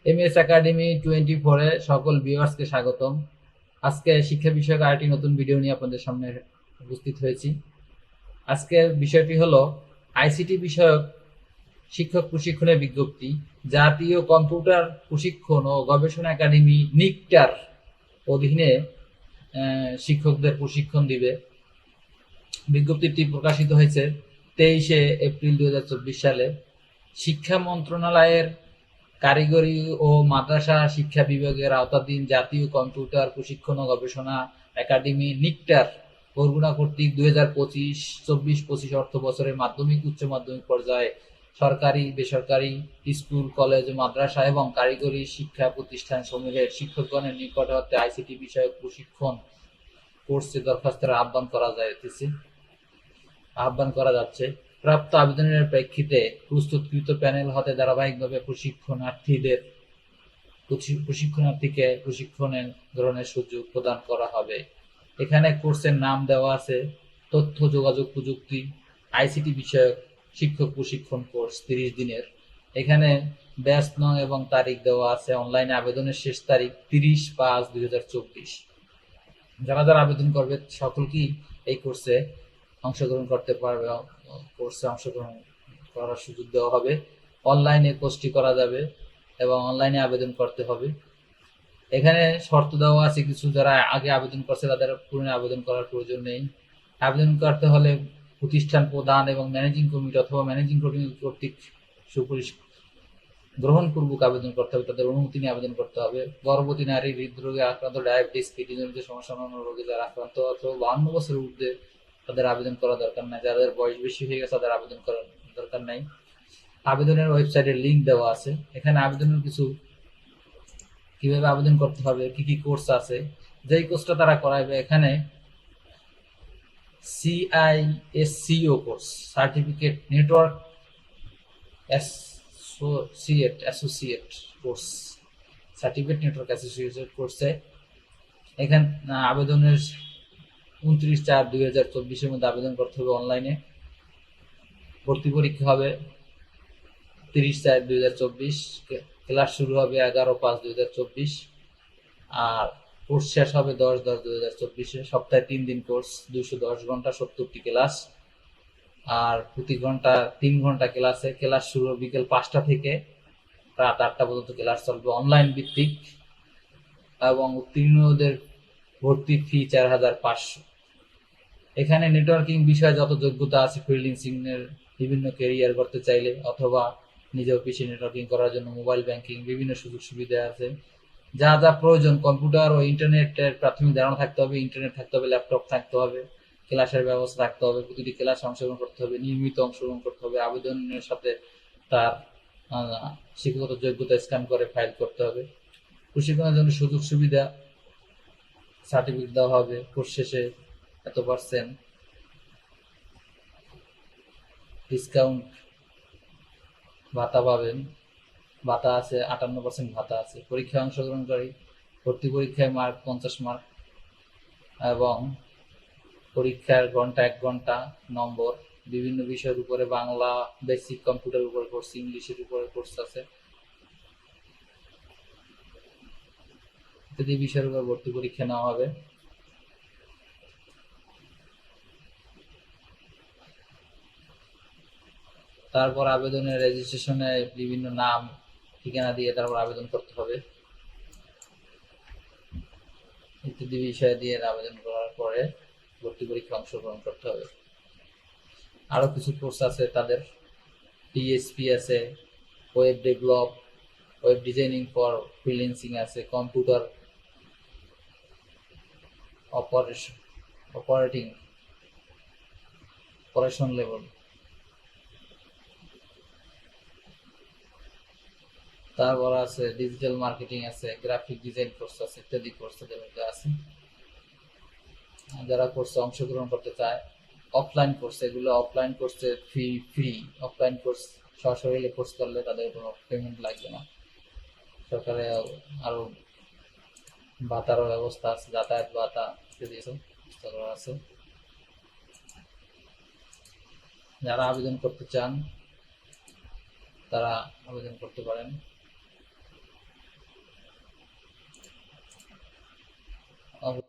MS academy 24 এ সকল ভিউয়ার্সকে স্বাগতম। আজকে শিক্ষা বিষয়ক আরেকটি নতুন ভিডিও নিয়ে আপনাদের সামনে উপস্থিত হয়েছি। আজকের বিষয়টি হলো আইসিটি বিষয়ক শিক্ষক প্রশিক্ষণের বিজ্ঞপ্তি। জাতীয় কম্পিউটার প্রশিক্ষণ ও গবেষণা একাডেমি নিকটার অধীনে শিক্ষকদের প্রশিক্ষণ দিবে। বিজ্ঞপ্তিটি প্রকাশিত হয়েছে 23 এপ্রিল 2024 সালে। শিক্ষা মন্ত্রণালয়ের কারিগরি ও মাদ্রাসা শিক্ষা বিভাগের আওতাধীন জাতীয় কম্পিউটার প্রশিক্ষণ ও গবেষণা একাডেমি নিকটার বরগুনা কর্তৃক 2025-24 অর্থ বছরের মাধ্যমিক উচ্চ মাধ্যমিক পর্যায়ে সরকারি বেসরকারি স্কুল কলেজ মাদ্রাসা এবং কারিগরি শিক্ষা প্রতিষ্ঠান সমূহের শিক্ষকগণের নিকট হতে আইসিটি বিষয়ক প্রশিক্ষণ কোর্সে দরখাস্তের আহ্বান করা যাচ্ছে। প্রাপ্ত আবেদনের প্রেক্ষিতে প্রস্তুতকৃত প্যানেল হতে ধারাবাহিকভাবে প্রশিক্ষণার্থীকে প্রশিক্ষণের ধরনের সুযোগ প্রদান করা হবে। এখানে কোর্সের নাম দেওয়া আছে তথ্য যোগাযোগ প্রযুক্তি আইসিটি বিষয়ক শিক্ষক প্রশিক্ষণ কোর্স 30 দিনের। এখানে ব্যাচ নং এবং তারিখ দেওয়া আছে। অনলাইনে আবেদনের শেষ তারিখ 30/5/2024। যারা যারা আবেদন করবে সকলকেই এই কোর্সে অংশগ্রহণ করতে পারবে। কোর্সে অংশগ্রহণ করার সুযোগ দেওয়া হবে। অনলাইনে কোর্সটি করা যাবে এবং অনলাইনে আবেদন করতে হবে। এখানে শর্ত দেওয়া আছে কিছু। যারা আগে আবেদন করছে তাদের পুনরায় আবেদন করার প্রয়োজন নেই। আবেদন করতে হলে প্রতিষ্ঠান প্রধান এবং ম্যানেজিং কমিটি অথবা ম্যানেজিং কমিটি কর্তৃক সুপারিশ গ্রহণপূর্বক আবেদন করতে হবে। তাদের অনুমতি নিয়ে আবেদন করতে হবে। গর্ভবতী নারী, হৃদরোগে আক্রান্ত, ডায়াবেটিস, কিডনিজনিত সমস্যা, অন্যান্য রোগে যারা আক্রান্ত অথবা 52 বছরের ঊর্ধ্বে তাদের আবেদন করা দরকার নাই। যাদের বয়স বেশি হয়ে গেছে তাদের আবেদন করার দরকার নাই। আবেদনের ওয়েবসাইটের লিঙ্ক দেওয়া আছে। এখানে আবেদনের কিছু কিভাবে আবেদন করতে হবে, কি কি কোর্স আছে, যেই কোর্সটা তারা করাবে। এখানে CISCO course, certificate network associate course, certificate network associate কোর্সে এখানে আবেদনের 29/4/2024 মধ্যে আবেদন করতে হবে অনলাইনে। ভর্তি পরীক্ষা হবে 30/4/2024। ক্লাস শুরু হবে 11/5/2024 আর কোর্স শেষ হবে 10/10/2024। সপ্তাহে 3 দিন কোর্স, 210 ঘন্টা, 70টি ক্লাস। আর প্রতি ঘন্টা 3 ঘন্টা ক্লাসে। ক্লাস শুরু হবে বিকেল 5টা থেকে রাত 8টা পর্যন্ত ক্লাস চলবে, অনলাইন ভিত্তিক। এবং উত্তীর্ণদের ভর্তি ফি 4,500। এখানে নেটওয়ার্কিং বিষয়ে যত যোগ্যতা আছে, ফ্রিল্যান্সিং এর বিভিন্ন ক্যারিয়ার করতে চাইলে অথবা নিজে অফিসে নেটওয়ার্কিং করার জন্য মোবাইল ব্যাংকিং বিভিন্ন সুযোগ সুবিধা আছে। যা যা প্রয়োজন, কম্পিউটার ও ইন্টারনেটের প্রাথমিক ধারণা থাকতে হবে, ইন্টারনেট থাকতে হবে, ল্যাপটপ থাকতে হবে, ক্লাসের ব্যবস্থা থাকতে হবে, প্রতিটি ক্লাসে অংশগ্রহণ করতে হবে, নিয়মিত অংশগ্রহণ করতে হবে। আবেদনের সাথে তার শিক্ষাগত যোগ্যতা স্ক্যান করে ফাইল করতে হবে। প্রশিক্ষণের জন্য সুযোগ সুবিধা সার্টিফিকেট দেওয়া হবে। কোর্স শেষে এত% ডিসকাউন্ট ভাতা পাবেন। ভাতা আছে, 58% ভাতা আছে। পরীক্ষায় অংশগ্রহণকারী ভর্তি পরীক্ষায় মার্ক 50 মার্ক এবং পরীক্ষার ঘন্টা 1 ঘন্টা নম্বর। বিভিন্ন বিষয়ের উপরে বাংলা বেসিক কম্পিউটার উপর কোর্স, ইংলিশের উপরে কোর্স আছে। ইত্যাদি বিষয়ের উপর ভর্তি পরীক্ষা নেওয়া হবে। তারপর আবেদনের রেজিস্ট্রেশনে বিভিন্ন নাম ঠিকানা দিয়ে তারপর আবেদন করতে হবে। ইত্যাদি বিষয় দিয়ে আবেদন করার পরে ভর্তি পরীক্ষা অংশগ্রহণ করতে হবে। আরো কিছু কোর্স আছে তাদের। টিএসপি আছে, web develop, web designing for freelancing আছে, কম্পিউটার অপারেটিং অপারেশন লেভেল। তারপর আছে ডিজিটাল মার্কেটিং আছে, গ্রাফিক ডিজাইন কোর্স আছে, ইত্যাদি কোর্স তাদের মধ্যে আছে। যারা কোর্সে অংশগ্রহণ করতে চায়, অফলাইন কোর্স, এগুলো অফলাইন কোর্সে ফ্রি। অফলাইন কোর্স সশরীরে কোর্স করলে তাদের কোনো পেমেন্ট লাগবে না। সরকারে আরো ভাতারও ব্যবস্থা আছে, যাতায়াত ভাতা ইত্যাদি আছে। যারা আবেদন করতে চান তারা আবেদন করতে পারেন।